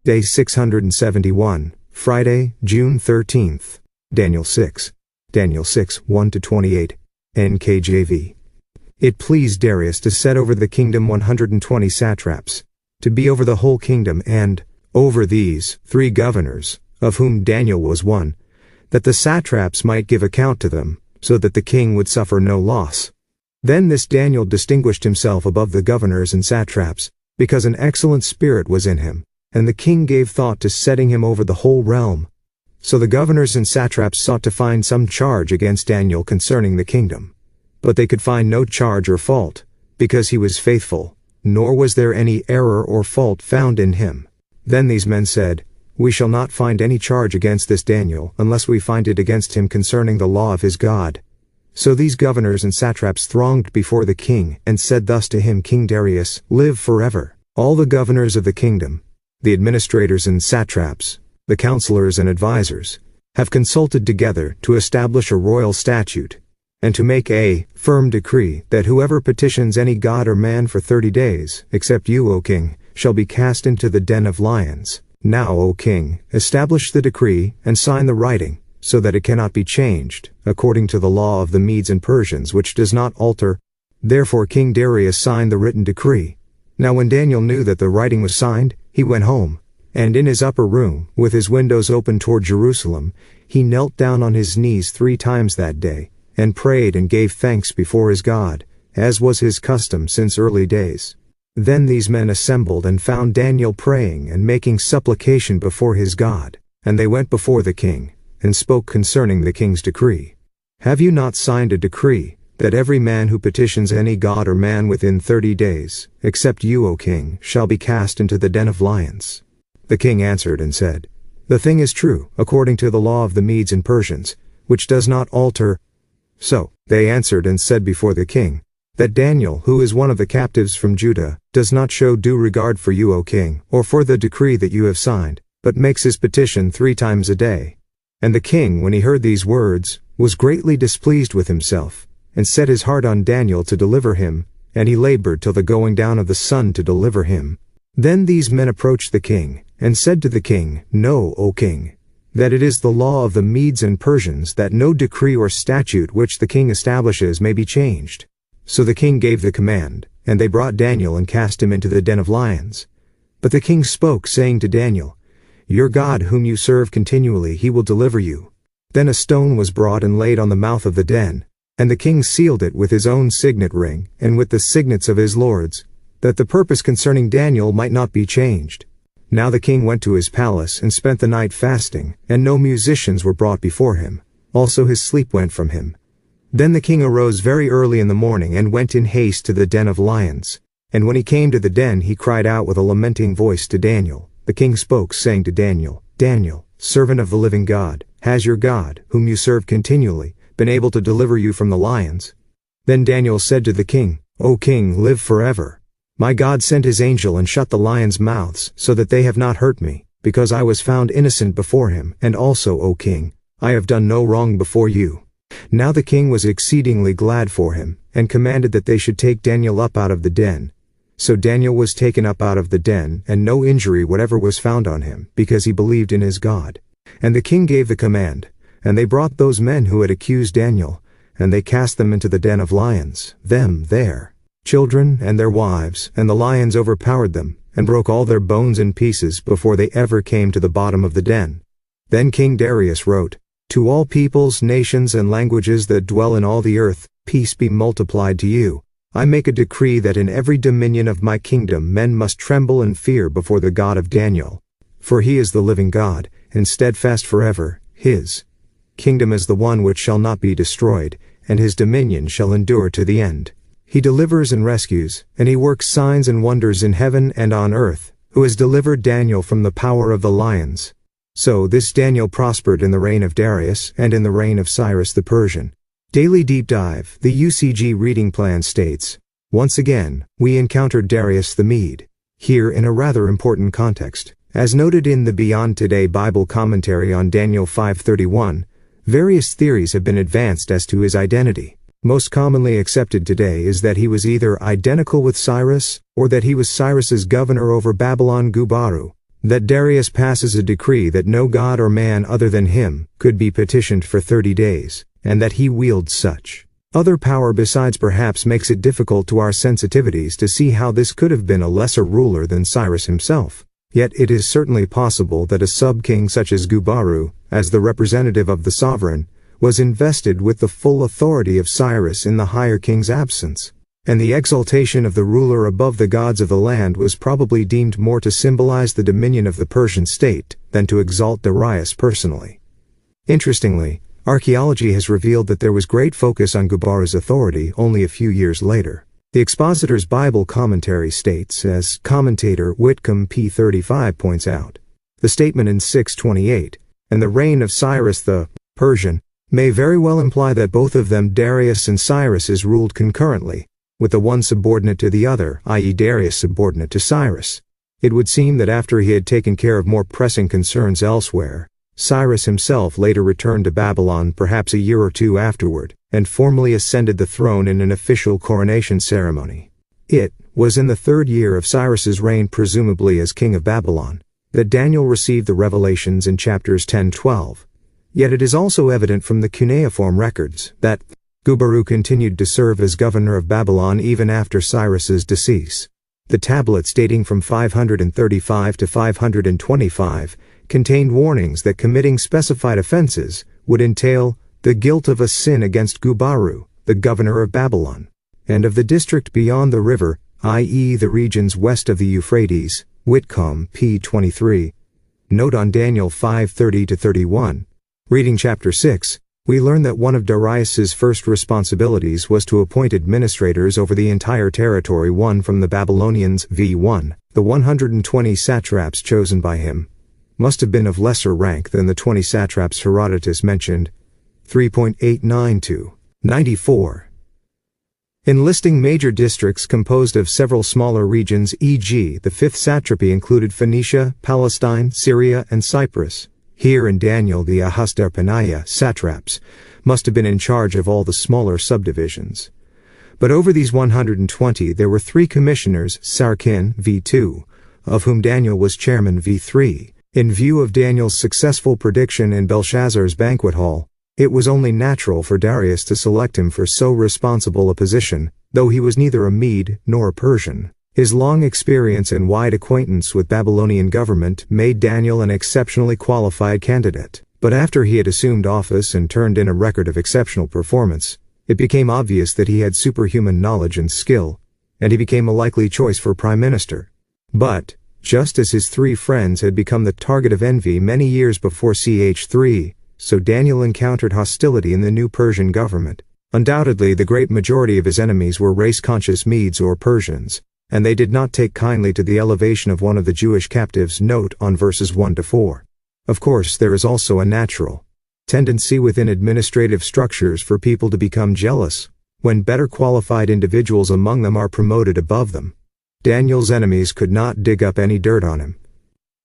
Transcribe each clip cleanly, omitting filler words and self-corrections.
Day 671, Friday, June 13th. Daniel 6. Daniel 6, 1-28. NKJV. It pleased Darius to set over the kingdom 120 satraps, to be over the whole kingdom, and over these 3 governors, of whom Daniel was one, that the satraps might give account to them, so that the king would suffer no loss. Then this Daniel distinguished himself above the governors and satraps, because an excellent spirit was in him, and the king gave thought to setting him over the whole realm. So the governors and satraps sought to find some charge against Daniel concerning the kingdom. But they could find no charge or fault, because he was faithful, nor was there any error or fault found in him. Then these men said, We shall not find any charge against this Daniel, unless we find it against him concerning the law of his God. So these governors and satraps thronged before the king, and said thus to him, King Darius, live forever. All the governors of the kingdom, the administrators and satraps, the counselors and advisers, have consulted together to establish a royal statute, and to make a firm decree that whoever petitions any god or man for 30 days, except you, O king, shall be cast into the den of lions. Now, O king, establish the decree and sign the writing, so that it cannot be changed, according to the law of the Medes and Persians, which does not alter. Therefore King Darius signed the written decree. Now when Daniel knew that the writing was signed, he went home, and in his upper room, with his windows open toward Jerusalem, he knelt down on his knees 3 times that day, and prayed and gave thanks before his God, as was his custom since early days. Then these men assembled and found Daniel praying and making supplication before his God, and they went before the king, and spoke concerning the king's decree. Have you not signed a decree, that every man who petitions any god or man within 30 days, except you, O king, shall be cast into the den of lions? The king answered and said, The thing is true, according to the law of the Medes and Persians, which does not alter. So they answered and said before the king, that Daniel, who is one of the captives from Judah, does not show due regard for you, O king, or for the decree that you have signed, but makes his petition 3 times a day. And the king, when he heard these words, was greatly displeased with himself, and set his heart on Daniel to deliver him, and he labored till the going down of the sun to deliver him. Then these men approached the king, and said to the king, Know, O king, that it is the law of the Medes and Persians that no decree or statute which the king establishes may be changed. So the king gave the command, and they brought Daniel and cast him into the den of lions. But the king spoke, saying to Daniel, Your God whom you serve continually, he will deliver you. Then a stone was brought and laid on the mouth of the den, and the king sealed it with his own signet ring, and with the signets of his lords, that the purpose concerning Daniel might not be changed. Now the king went to his palace and spent the night fasting, and no musicians were brought before him. Also his sleep went from him. Then the king arose very early in the morning and went in haste to the den of lions. And when he came to the den, he cried out with a lamenting voice to Daniel. The king spoke, saying to Daniel, Daniel, servant of the living God, has your God, whom you serve continually, been able to deliver you from the lions? Then Daniel said to the king, O king, live forever. My God sent his angel and shut the lions' mouths, so that they have not hurt me, because I was found innocent before him, and also, O king, I have done no wrong before you. Now the king was exceedingly glad for him, and commanded that they should take Daniel up out of the den. So Daniel was taken up out of the den, and no injury whatever was found on him, because he believed in his God. And the king gave the command, and they brought those men who had accused Daniel, and they cast them into the den of lions, them there, children and their wives, and the lions overpowered them, and broke all their bones in pieces before they ever came to the bottom of the den. Then King Darius wrote, To all peoples, nations, and languages that dwell in all the earth, peace be multiplied to you. I make a decree that in every dominion of my kingdom men must tremble and fear before the God of Daniel. For he is the living God, and steadfast forever. His kingdom is the one which shall not be destroyed, and his dominion shall endure to the end. He delivers and rescues, and he works signs and wonders in heaven and on earth, who has delivered Daniel from the power of the lions. So this Daniel prospered in the reign of Darius and in the reign of Cyrus the Persian. Daily Deep Dive. The UCG reading plan states, Once again, we encountered Darius the Mede, here in a rather important context. As noted in the Beyond Today Bible commentary on Daniel 5:31, various theories have been advanced as to his identity. Most commonly accepted today is that he was either identical with Cyrus, or that he was Cyrus's governor over Babylon Gubaru, that Darius passes a decree that no god or man other than him could be petitioned for 30 days, and that he wields such other power besides perhaps makes it difficult to our sensitivities to see how this could have been a lesser ruler than Cyrus himself. Yet it is certainly possible that a sub-king such as Gubaru, as the representative of the sovereign, was invested with the full authority of Cyrus in the higher king's absence, and the exaltation of the ruler above the gods of the land was probably deemed more to symbolize the dominion of the Persian state than to exalt Darius personally. Interestingly, archaeology has revealed that there was great focus on Gubaru's authority only a few years later. The Expositor's Bible commentary states, as commentator Whitcomb P. 35 points out, the statement in 628, and the reign of Cyrus the Persian, may very well imply that both of them, Darius and Cyrus, is ruled concurrently, with the one subordinate to the other, i.e. Darius subordinate to Cyrus. It would seem that after he had taken care of more pressing concerns elsewhere, Cyrus himself later returned to Babylon perhaps a year or two afterward, and formally ascended the throne in an official coronation ceremony. It was in the 3rd year of Cyrus's reign, presumably as king of Babylon, that Daniel received the revelations in chapters 10-12. Yet it is also evident from the cuneiform records that Gubaru continued to serve as governor of Babylon even after Cyrus's decease. The tablets dating from 535 to 525 contained warnings that committing specified offenses would entail the guilt of a sin against Gubaru, the governor of Babylon, and of the district beyond the river, i.e. the regions west of the Euphrates, Whitcomb, p. 23. Note on Daniel 5:30-31. Reading chapter 6, we learn that one of Darius's first responsibilities was to appoint administrators over the entire territory won from the Babylonians. v. 1. The 120 satraps chosen by him must have been of lesser rank than the 20 satraps Herodotus mentioned, 3.89-94. In listing major districts composed of several smaller regions, e.g. the 5th satrapy included Phoenicia, Palestine, Syria, and Cyprus. Here in Daniel the Ahasdarpaniah satraps must have been in charge of all the smaller subdivisions. But over these 120 there were 3 commissioners, Sarkin, v. 2, of whom Daniel was chairman, v. 3. In view of Daniel's successful prediction in Belshazzar's banquet hall, it was only natural for Darius to select him for so responsible a position, though he was neither a Mede nor a Persian. His long experience and wide acquaintance with Babylonian government made Daniel an exceptionally qualified candidate. But after he had assumed office and turned in a record of exceptional performance, it became obvious that he had superhuman knowledge and skill, and he became a likely choice for prime minister. But, just as his 3 friends had become the target of envy many years before ch. 3, so Daniel encountered hostility in the new Persian government. Undoubtedly the great majority of his enemies were race-conscious Medes or Persians, and they did not take kindly to the elevation of one of the Jewish captives. Note on verses 1-4. Of course, there is also a natural tendency within administrative structures for people to become jealous when better qualified individuals among them are promoted above them. Daniel's enemies could not dig up any dirt on him.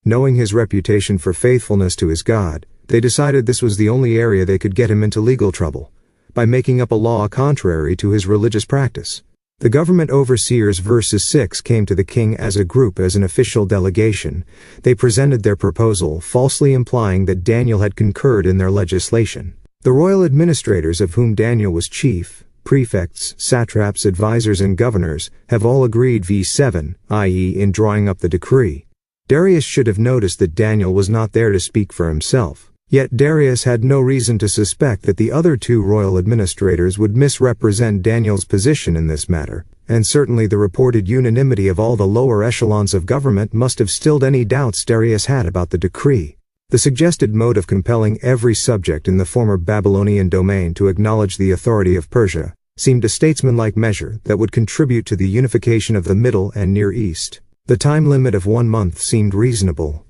Knowing his reputation for faithfulness to his God, they decided this was the only area they could get him into legal trouble, by making up a law contrary to his religious practice. The government overseers, verses 6, came to the king as a group as an official delegation. They presented their proposal, falsely implying that Daniel had concurred in their legislation. The royal administrators, of whom Daniel was chief, prefects, satraps, advisors, and governors, have all agreed v. 7, i.e. in drawing up the decree. Darius should have noticed that Daniel was not there to speak for himself. Yet Darius had no reason to suspect that the other 2 royal administrators would misrepresent Daniel's position in this matter, and certainly the reported unanimity of all the lower echelons of government must have stilled any doubts Darius had about the decree. The suggested mode of compelling every subject in the former Babylonian domain to acknowledge the authority of Persia seemed a statesmanlike measure that would contribute to the unification of the Middle and Near East. The time limit of 1 month seemed reasonable.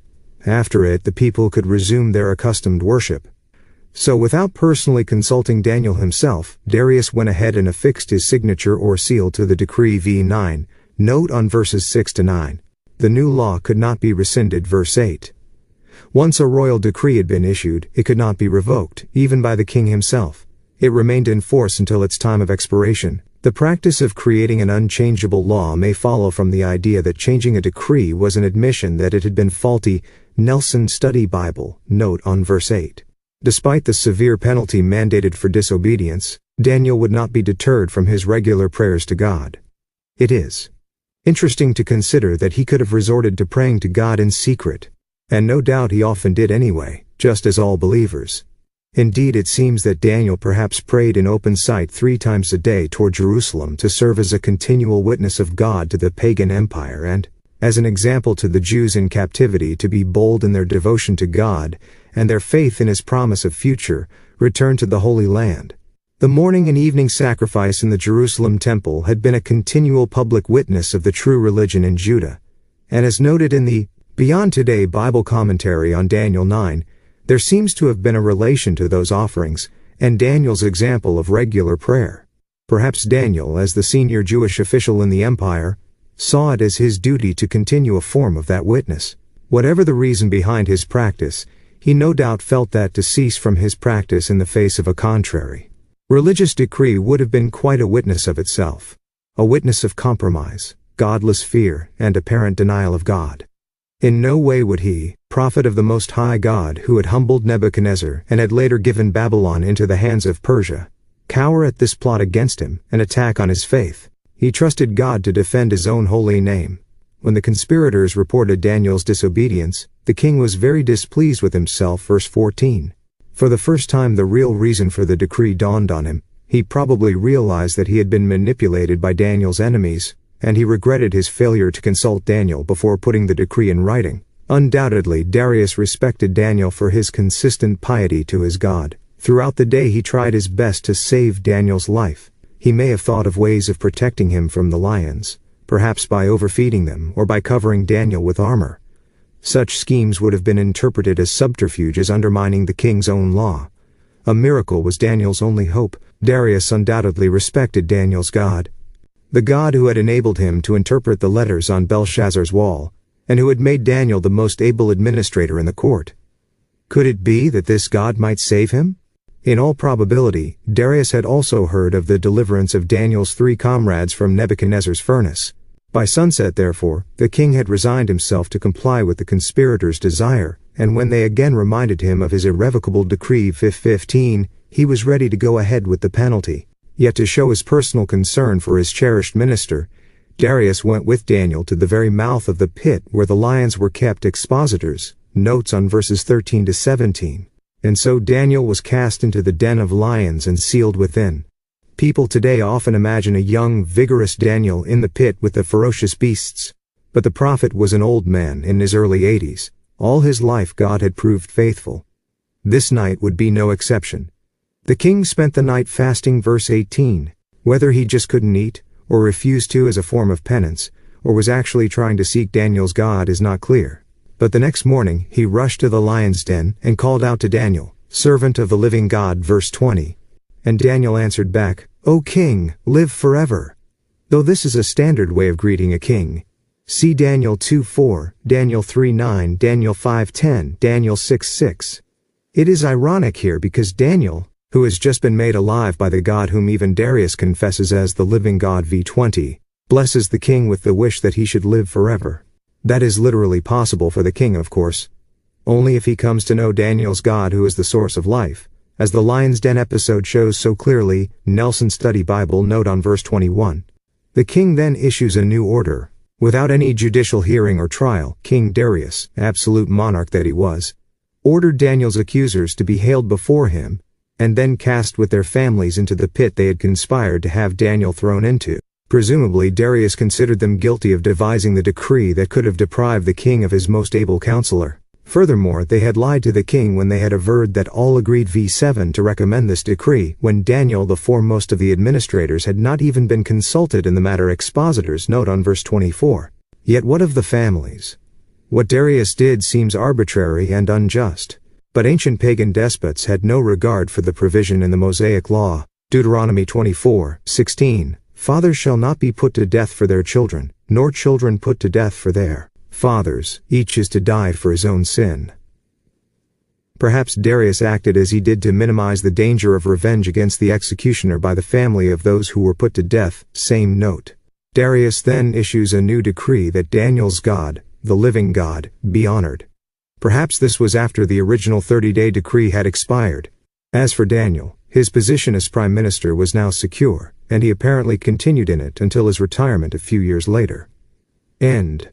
After it, the people could resume their accustomed worship. So without personally consulting Daniel himself, Darius went ahead and affixed his signature or seal to the decree v. 9. Note on verses 6-9. The new law could not be rescinded. Verse 8. Once a royal decree had been issued, it could not be revoked, even by the king himself. It remained in force until its time of expiration. The practice of creating an unchangeable law may follow from the idea that changing a decree was an admission that it had been faulty. Nelson Study Bible, note on verse 8. Despite the severe penalty mandated for disobedience, Daniel would not be deterred from his regular prayers to God. It is interesting to consider that he could have resorted to praying to God in secret, and no doubt he often did anyway, just as all believers. Indeed, it seems that Daniel perhaps prayed in open sight 3 times a day toward Jerusalem to serve as a continual witness of God to the pagan empire and, as an example to the Jews in captivity, to be bold in their devotion to God and their faith in His promise of future return to the Holy Land. The morning and evening sacrifice in the Jerusalem temple had been a continual public witness of the true religion in Judah, and as noted in the Beyond Today Bible commentary on Daniel 9, there seems to have been a relation to those offerings and Daniel's example of regular prayer. Perhaps Daniel, as the senior Jewish official in the empire, saw it as his duty to continue a form of that witness. Whatever the reason behind his practice, he no doubt felt that to cease from his practice in the face of a contrary religious decree would have been quite a witness of itself, a witness of compromise, godless fear, and apparent denial of God. In no way would he, prophet of the Most High God who had humbled Nebuchadnezzar and had later given Babylon into the hands of Persia, cower at this plot against him, an attack on his faith. He trusted God to defend His own holy name. When the conspirators reported Daniel's disobedience, the king was very displeased with himself. Verse 14. For the first time the real reason for the decree dawned on him. He probably realized that he had been manipulated by Daniel's enemies, and he regretted his failure to consult Daniel before putting the decree in writing. Undoubtedly, Darius respected Daniel for his consistent piety to his God. Throughout the day he tried his best to save Daniel's life. He may have thought of ways of protecting him from the lions, perhaps by overfeeding them or by covering Daniel with armor. Such schemes would have been interpreted as subterfuge, as undermining the king's own law. A miracle was Daniel's only hope. Darius undoubtedly respected Daniel's God, the God who had enabled him to interpret the letters on Belshazzar's wall, and who had made Daniel the most able administrator in the court. Could it be that this God might save him? In all probability, Darius had also heard of the deliverance of Daniel's 3 comrades from Nebuchadnezzar's furnace. By sunset, therefore, the king had resigned himself to comply with the conspirators' desire, and when they again reminded him of his irrevocable decree 15, he was ready to go ahead with the penalty. Yet to show his personal concern for his cherished minister, Darius went with Daniel to the very mouth of the pit where the lions were kept. Expositors, notes on verses 13 to 17. And so Daniel was cast into the den of lions and sealed within. People today often imagine a young, vigorous Daniel in the pit with the ferocious beasts. But the prophet was an old man in his early 80s. All his life God had proved faithful. This night would be no exception. The king spent the night fasting. Verse 18. Whether he just couldn't eat, or refused to as a form of penance, or was actually trying to seek Daniel's God is not clear. But the next morning he rushed to the lion's den and called out to Daniel, servant of the living God. Verse 20. And Daniel answered back, O king, live forever. Though this is a standard way of greeting a king. See Daniel 2:4, Daniel 3:9, Daniel 5:10, Daniel 6:6. It is ironic here because Daniel, who has just been made alive by the God whom even Darius confesses as the living God, v20, blesses the king with the wish that he should live forever. That is literally possible for the king, of course, only if he comes to know Daniel's God, who is the source of life, as the Lion's Den episode shows so clearly. Nelson Study Bible, note on verse 21. The king then issues a new order. Without any judicial hearing or trial, King Darius, absolute monarch that he was, ordered Daniel's accusers to be haled before him, and then cast with their families into the pit they had conspired to have Daniel thrown into. Presumably Darius considered them guilty of devising the decree that could have deprived the king of his most able counselor. Furthermore, they had lied to the king when they had averred that all agreed v7 to recommend this decree, when Daniel, the foremost of the administrators, had not even been consulted in the matter. Expositors, note on verse 24. Yet what of the families? What Darius did seems arbitrary and unjust. But ancient pagan despots had no regard for the provision in the Mosaic Law. Deuteronomy 24:16. Fathers shall not be put to death for their children, nor children put to death for their fathers. Each is to die for his own sin. Perhaps Darius acted as he did to minimize the danger of revenge against the executioner by the family of those who were put to death. Same note. Darius then issues a new decree that Daniel's God, the living God, be honored. Perhaps this was after the original 30-day decree had expired. As for Daniel, his position as prime minister was now secure, and he apparently continued in it until his retirement a few years later. End.